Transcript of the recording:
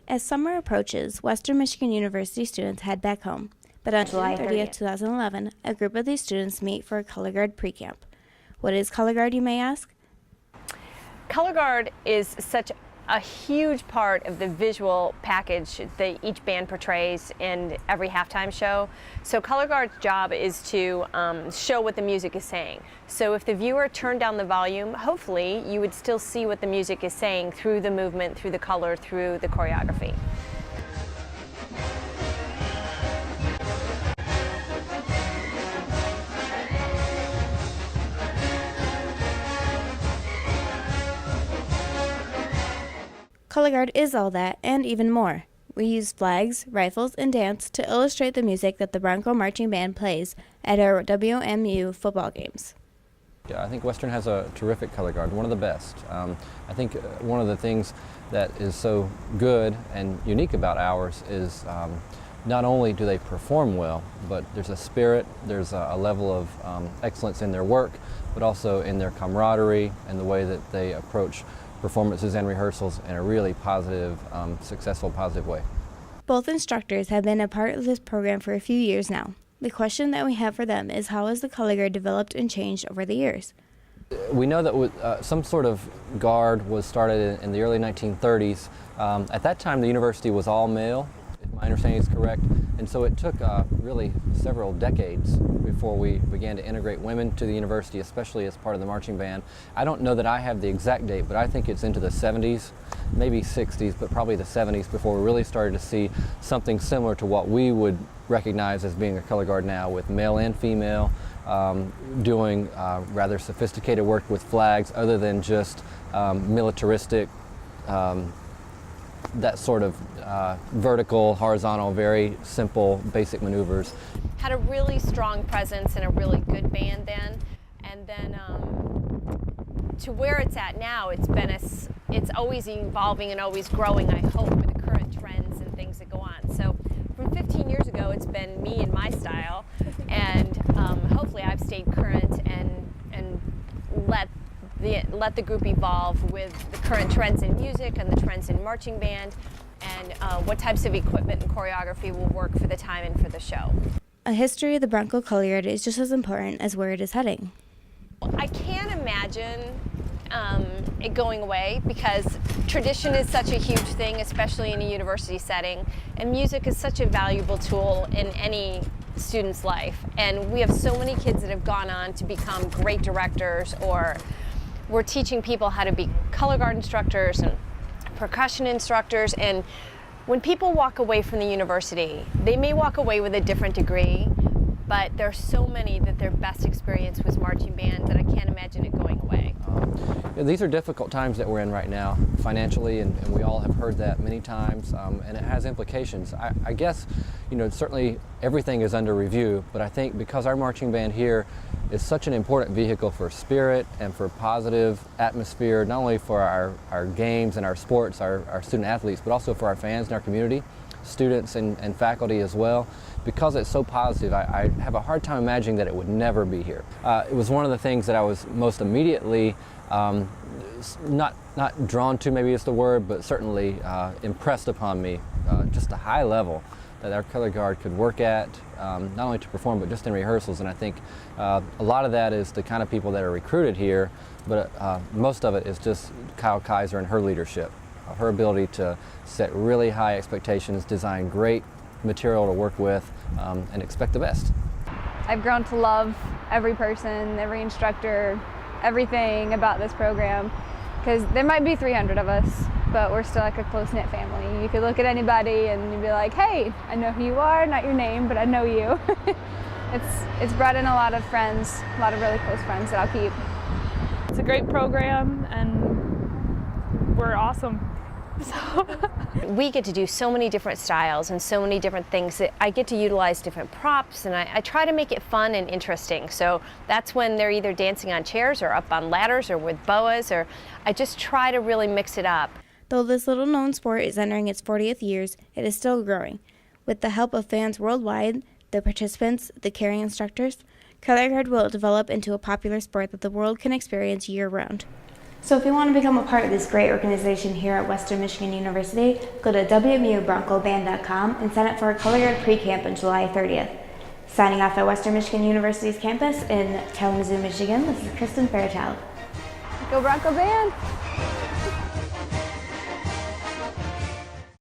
As summer approaches, Western Michigan University students head back home. But on July 30th, 2011, a group of these students meet for a color guard pre-camp. What is color guard, you may ask? Color guard is such a huge part of the visual package that each band portrays in every halftime show. So color guard's job is to show what the music is saying. So if the viewer turned down the volume, hopefully you would still see what the music is saying through the movement, through the color, through the choreography. Color guard is all that, and even more. We use flags, rifles, and dance to illustrate the music that the Bronco Marching Band plays at our WMU football games. Yeah, I think Western has a terrific color guard, one of the best. I think one of the things that is so good and unique about ours is not only do they perform well, but there's a spirit, there's a level of excellence in their work, but also in their camaraderie and the way that they approach performances and rehearsals in a really positive, successful, positive way. Both instructors have been a part of this program for a few years now. The question that we have for them is, how has the color guard developed and changed over the years? We know that some sort of guard was started in the early 1930s. At that time, the university was all male, if my understanding is correct, and so it took really several decades before we began to integrate women to the university, especially as part of the marching band. I don't know that I have the exact date, but I think it's into the 70s, maybe 60s, but probably the 70s before we really started to see something similar to what we would recognize as being a color guard now, with male and female doing rather sophisticated work with flags other than just militaristic, that sort of vertical, horizontal, very simple, basic maneuvers. Had a really strong presence and a really good band then, and then to where it's at now, it's always evolving and always growing, I hope, with the current trends and things that go on. So from 15 years ago, it's been me and my style, and hopefully I've stayed current and let the group evolve with the current trends in music and the trends in marching band, and what types of equipment and choreography will work for the time and for the show. A history of the Bronco color guard is just as important as where it is heading. I can't imagine it going away, because tradition is such a huge thing, especially in a university setting, and music is such a valuable tool in any student's life. And we have so many kids that have gone on to become great directors, or we're teaching people how to be color guard instructors and percussion instructors. And when people walk away from the university, they may walk away with a different degree, but there's so many that their best experience was marching band that I can't imagine it going away. These are difficult times that we're in right now, financially, and we all have heard that many times, and it has implications. I guess, certainly everything is under review, but I think because our marching band here is such an important vehicle for spirit and for positive atmosphere, not only for our games and our sports, our student athletes, but also for our fans and our community, students and faculty as well. Because it's so positive, I have a hard time imagining that it would never be here. It was one of the things that I was most immediately not drawn to, maybe is the word, but certainly impressed upon me, just a high level that our color guard could work at, not only to perform, but just in rehearsals. And I think a lot of that is the kind of people that are recruited here, but most of it is just Kyle Kaiser and her leadership, her ability to set really high expectations, design great material to work with, and expect the best. I've grown to love every person, every instructor, everything about this program, because there might be 300 of us, but we're still like a close-knit family. You could look at anybody and you'd be like, hey, I know who you are, not your name, but I know you. It's brought in a lot of friends, a lot of really close friends that I'll keep. It's a great program, and we're awesome. We get to do so many different styles and so many different things that I get to utilize different props, and I try to make it fun and interesting. So that's when they're either dancing on chairs or up on ladders or with boas, or I just try to really mix it up. Though this little-known sport is entering its 40th years, it is still growing. With the help of fans worldwide, the participants, the caring instructors, color guard will develop into a popular sport that the world can experience year-round. So if you want to become a part of this great organization here at Western Michigan University, go to WMUBroncoband.com and sign up for a Color Guard pre-camp on July 30th. Signing off at Western Michigan University's campus in Kalamazoo, Michigan, this is Kristen Fairchild. Go Bronco Band!